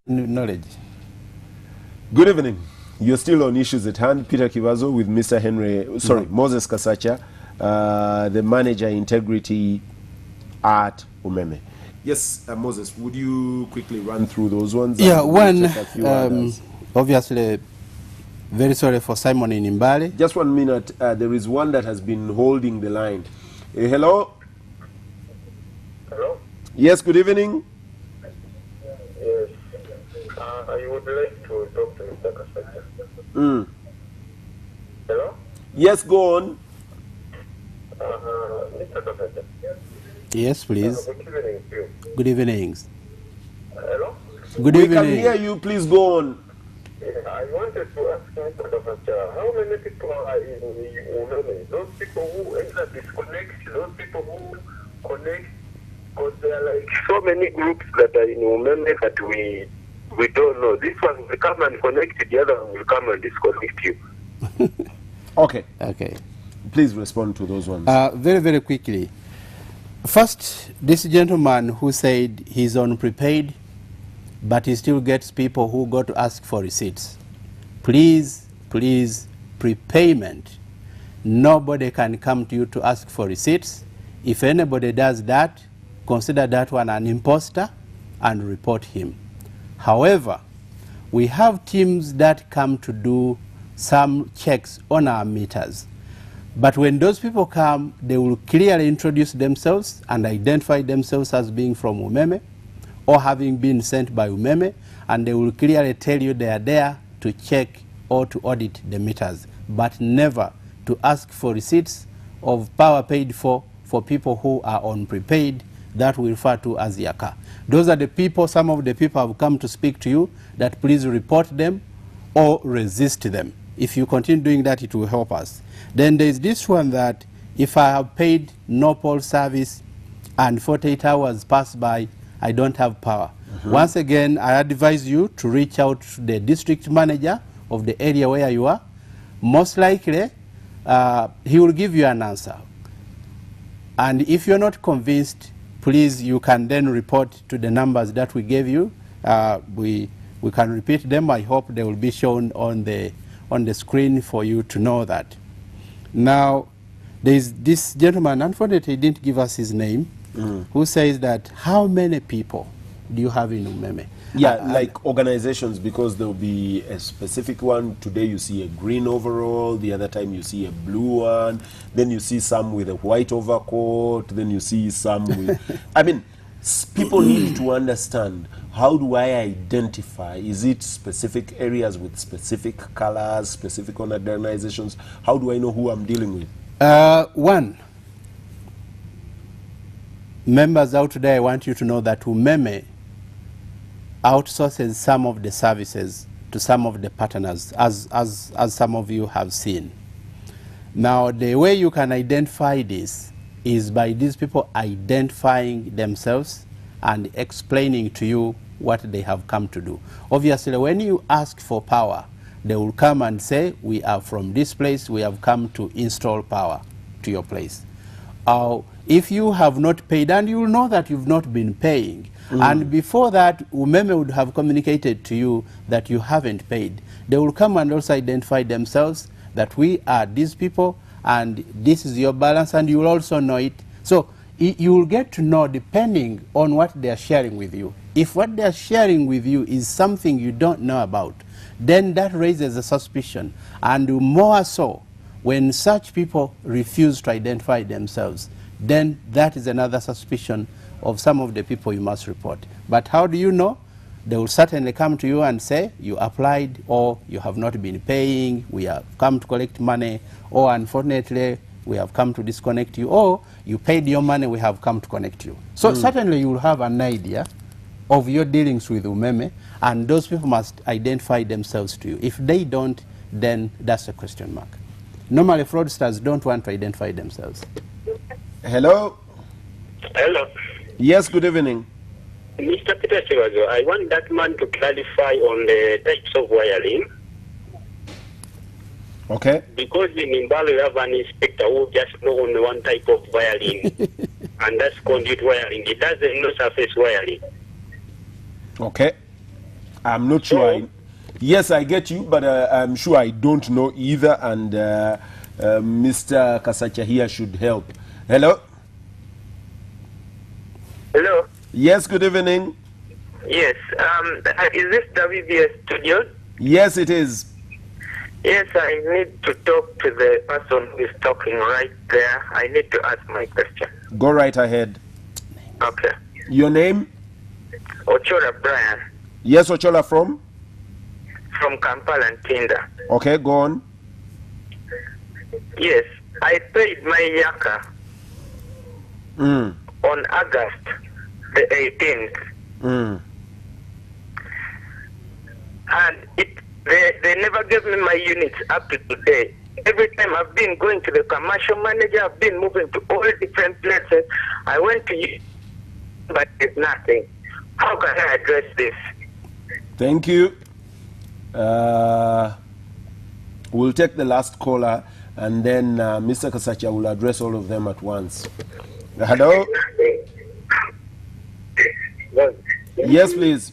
knowledge. Good evening. You're still on Issues at Hand. Peter Kivazo with Mr. Moses Kasacha, the manager integrity at Umeme. Yes, Moses, would you quickly run through those ones? Yeah, one, obviously, very sorry for Simon in Imbale. Just 1 minute. There is one that has been holding the line. Hello? Hello? Yes, good evening. Yes. I would like to talk to Mr. Kasacha. Hello? Yes, go on. Mr. Kasacha. Yes, please. Good evening to you. Good evenings. Hello? Good We evening. can hear you. Please go on. Yeah, I wanted to ask Mr. Kasacha, how many people are in Umeme? Those people who either disconnect, those people who connect, because there are like so many groups that are in Umeme that we don't know. This one will come and connect, the other one will come and disconnect you. Okay. Okay. Please respond to those ones. Very, very quickly. First, this gentleman who said he's on prepaid, but he still gets people who go to ask for receipts. Please, please, prepayment. Nobody can come to you to ask for receipts. If anybody does that, consider that one an imposter and report him. However, we have teams that come to do some checks on our meters. But when those people come, they will clearly introduce themselves and identify themselves as being from Umeme or having been sent by Umeme, and they will clearly tell you they are there to check or to audit the meters, but never to ask for receipts of power paid for people who are on prepaid, that we refer to as Yaka. Those are the people, some of the people have come to speak to you, that please report them or resist them. If you continue doing that, it will help us. Then there is this one that if I have paid no poll service and 48 hours pass by, I don't have power. Once again, I advise you to reach out to the district manager of the area where you are. Most likely, he will give you an answer. And if you're not convinced, please, you can then report to the numbers that we gave you. We can repeat them. I hope they will be shown on the screen for you to know that. Now, there is this gentleman, unfortunately he didn't give us his name, who says that how many people do you have in Umeme? Yeah, like organizations, because there will be a specific one. Today you see a green overall, the other time you see a blue one, then you see some with a white overcoat, then you see some with... I mean, people need to understand, how do I identify? Is it specific areas with specific colors, specific organizations? How do I know who I'm dealing with? One, members out today, I want you to know that Umeme outsources some of the services to some of the partners, as some of you have seen. Now, the way you can identify this is by these people identifying themselves and explaining to you what they have come to do. Obviously, when you ask for power, they will come and say, we are from this place, we have come to install power to your place. If you have not paid, and you will know that you've not been paying, and before that, Umeme would have communicated to you that you haven't paid, they will come and also identify themselves that we are these people, and this is your balance, and you will also know it. So you will get to know depending on what they are sharing with you. If what they are sharing with you is something you don't know about, then that raises a suspicion. And more so, when such people refuse to identify themselves, then that is another suspicion of some of the people you must report. But how do you know? They will certainly come to you and say, you applied, or you have not been paying, we have come to collect money, or unfortunately, we have come to disconnect you, or you paid your money, we have come to connect you. So certainly you will have an idea of your dealings with Umeme, and those people must identify themselves to you. If they don't, then that's a question mark. Normally, fraudsters don't want to identify themselves. Hello? Hello. Yes, good evening. Mr. Peter Siwazo, I want that man to clarify on the types of wiring. Okay. Because in Imbalo we have an inspector who just know only one type of wiring, and that's conduit wiring. It doesn't know surface wiring. Okay. I'm not sure. Yes, I get you, but I'm sure I don't know either, and Mr. Kasacha here should help. Hello? Hello? Yes, good evening. Yes, is this WBS Studio? Yes, it is. Yes, I need to talk to the person who is talking right there. I need to ask my question. Go right ahead. Okay. Your name? Ochola Brian Yes, Ochola from? from Kampala and Tinda. Okay, go on. Yes, I paid my yaka Mm. on August the 18th. Mm. And they never gave me my units up to today. Every time I've been going to the commercial manager, I've been moving to all different places. I went to you, but there's nothing. How can I address this? Thank you. We'll take the last caller, and then Mr. Kasacha will address all of them at once. Hello? Yes, please.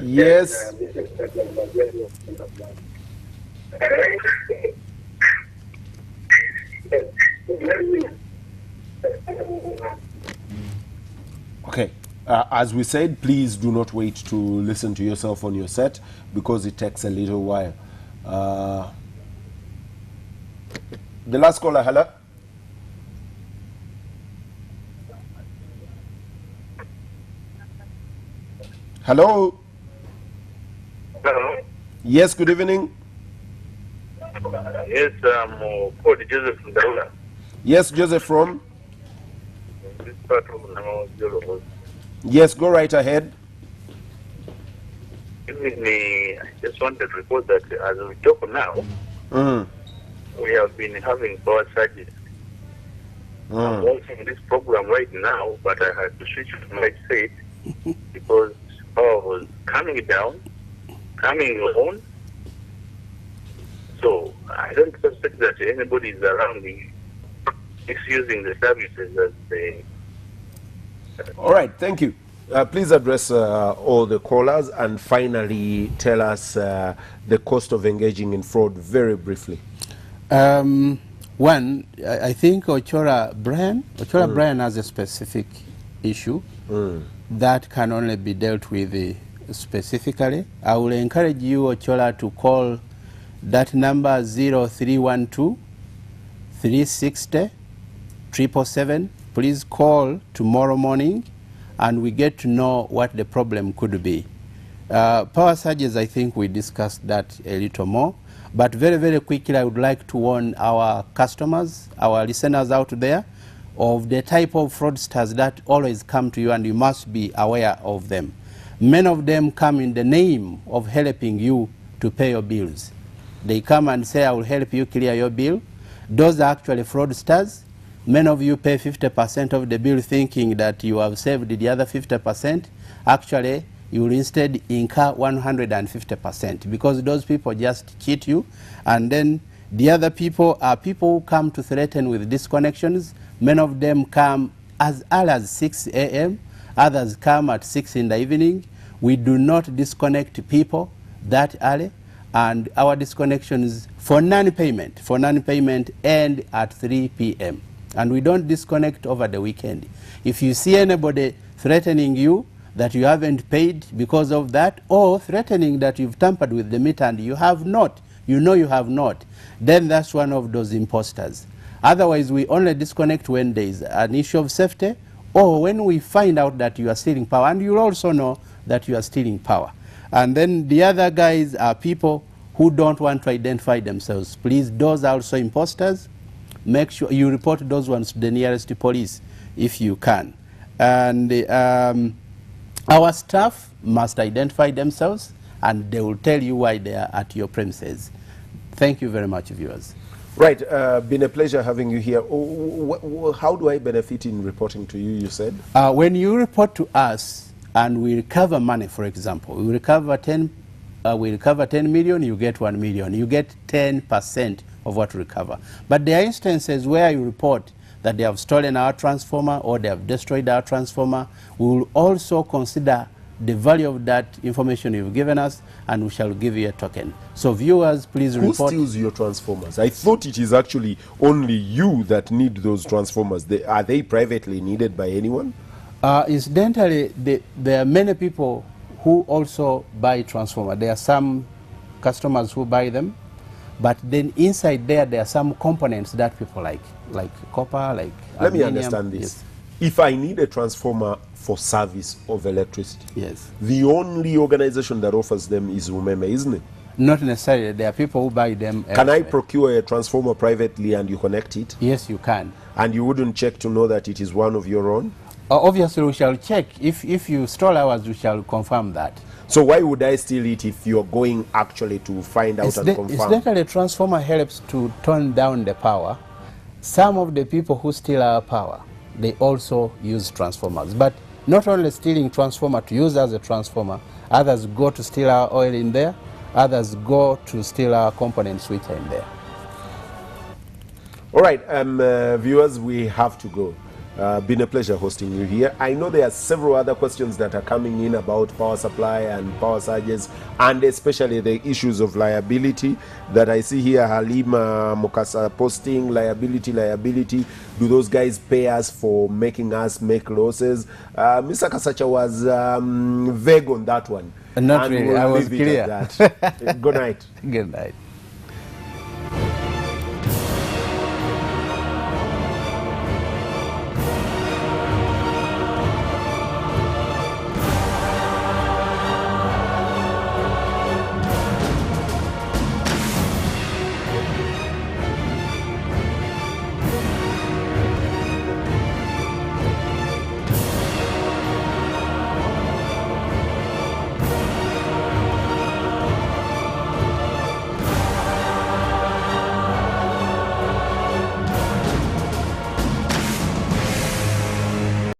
Yes. Okay. As we said, please do not wait to listen to yourself on your set, because it takes a little while. The last caller, hello? Hello? Hello? Yes, good evening. Yes, I'm Paul Joseph from Daula. Yes, Joseph from? This part of Namajolo. Yes, go right ahead. I just wanted to report that as we talk now, Mm. we have been having power surges. I'm watching this program right now, but I had to switch to my set because power was coming down, coming on. So I don't suspect that anybody is around misusing the services as they. All right, thank you. Please address all the callers, and finally tell us the cost of engaging in fraud very briefly. One, I think Ochola Brian Brian has a specific issue that can only be dealt with specifically. I will encourage you, Ochola, to call that number 0312 360 777. Please call tomorrow morning, and we get to know what the problem could be. Power surges, I think we discussed that a little more. But very, very quickly, I would like to warn our customers, our listeners out there, of the type of fraudsters that always come to you, and you must be aware of them. Many of them come in the name of helping you to pay your bills. They come and say, I will help you clear your bill. Those are actually fraudsters. Many of you pay 50% of the bill thinking that you have saved the other 50%. Actually, you will instead incur 150%, because those people just cheat you. And then the other people are people who come to threaten with disconnections. Many of them come as early as 6 a.m. Others come at 6 in the evening. We do not disconnect people that early. And our disconnections for non-payment end at 3 p.m. And we don't disconnect over the weekend. If you see anybody threatening you that you haven't paid because of that, or threatening that you've tampered with the meter and you have not, you know you have not, then that's one of those imposters. Otherwise, we only disconnect when there is an issue of safety, or when we find out that you are stealing power, and you'll also know that you are stealing power. And then the other guys are people who don't want to identify themselves. Please, those are also imposters. Make sure you report those ones to the nearest police if you can. And our staff must identify themselves, and they will tell you why they are at your premises. Thank you very much, viewers. Right, been a pleasure having you here. How do I benefit in reporting to you, you said? When you report to us and we recover money, for example, we recover 10 million, you get 1 million. You get 10% of what we recover. But there are instances where you report that they have stolen our transformer or they have destroyed our transformer, we will also consider the value of that information you've given us, and we shall give you a token. So viewers, please Who report. steals your transformers? I thought it is actually only you that need those transformers. Are they privately needed by anyone? Incidentally, there are many people who also buy transformer. There are some customers who buy them, but then inside there are some components that people like copper, like Let me aluminum. understand this. Yes. If I need a transformer for service of electricity, Yes. the only organization that offers them is Umeme, isn't it? Not necessarily. There are people who buy them. Can I elsewhere. procure a transformer privately and you connect it? Yes, you can. And you wouldn't check to know that it is one of your own? Obviously, we shall check. If you stole ours, we shall confirm that. So why would I steal it if you're going actually to find out and confirm? Incidentally, transformer helps to turn down the power. Some of the people who steal our power, they also use transformers. But not only stealing transformer to use as a transformer, others go to steal our oil in there, others go to steal our component switcher in there. All right, viewers, we have to go. Been a pleasure hosting you here. I know there are several other questions that are coming in about power supply and power surges, and especially the issues of liability that I see here. Halima Mukasa posting liability. Do those guys pay us for making us make losses? Mr. Kasacha was vague on that one. Not And really. we'll I was leave it clear. at that. Good night. Good night.